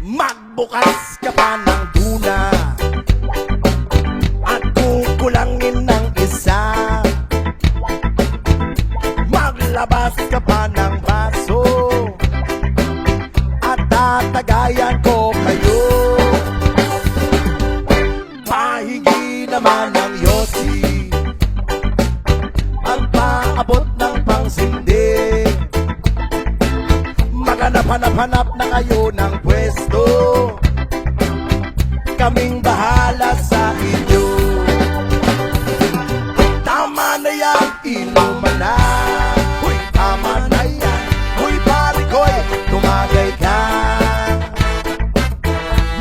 Magbukas ka pa ng tuna at kukulangin ng isa. Maglabas ka pa ng baso at tatagayan ko kayo. Pahingi naman ng yosi, magpaabot ng pangsindi. Maghanap-hanap na kayo ng pwesto, kaming bahala sa inyo. Tama na yan, inuman na. Uy, tama na yan. Uy, pare ko'y tumagay ka.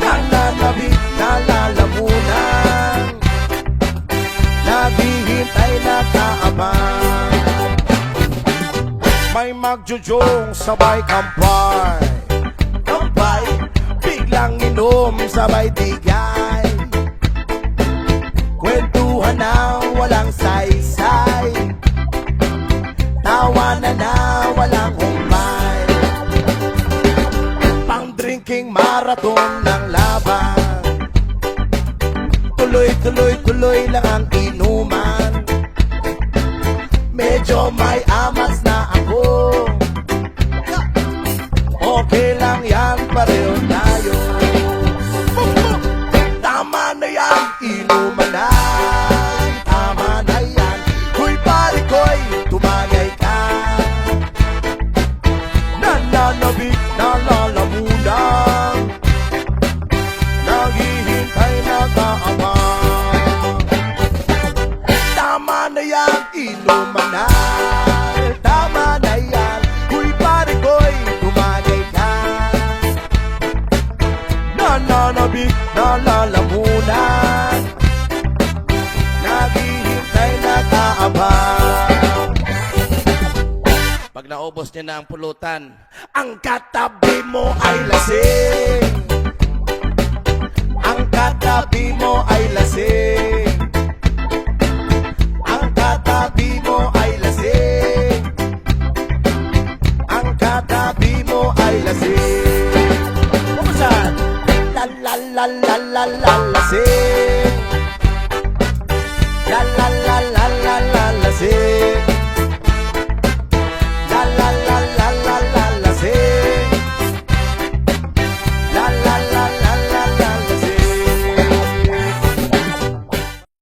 Nananabik na lalamunan, naghihintay na kaabang. May magjujong sabay kampay, kampay, biglang inom sabay digay. Kwentuhan na walang saysay, tawanan na walang humpay. Pang-drinking marathon ng laban, tuloy-tuloy-tuloy lang ang inuman. Medyo may amas na ako, okay lang yan, pareho tayo. Tama na yan, inuman na. Tama na yan, huy pare ko'y tumagay ka. Nananabik na lalamunan, naghihintay na kaabang. Tama na yan, inuman na. Tama na yan, huy pare ko'y tumagay ka. Nananabik na lalamunan, naghihintay na kaabang. Pag naubos niya na ang pulutan, ang katabi mo ay lasing. Ang katabi mo ay lasing. Ang katabi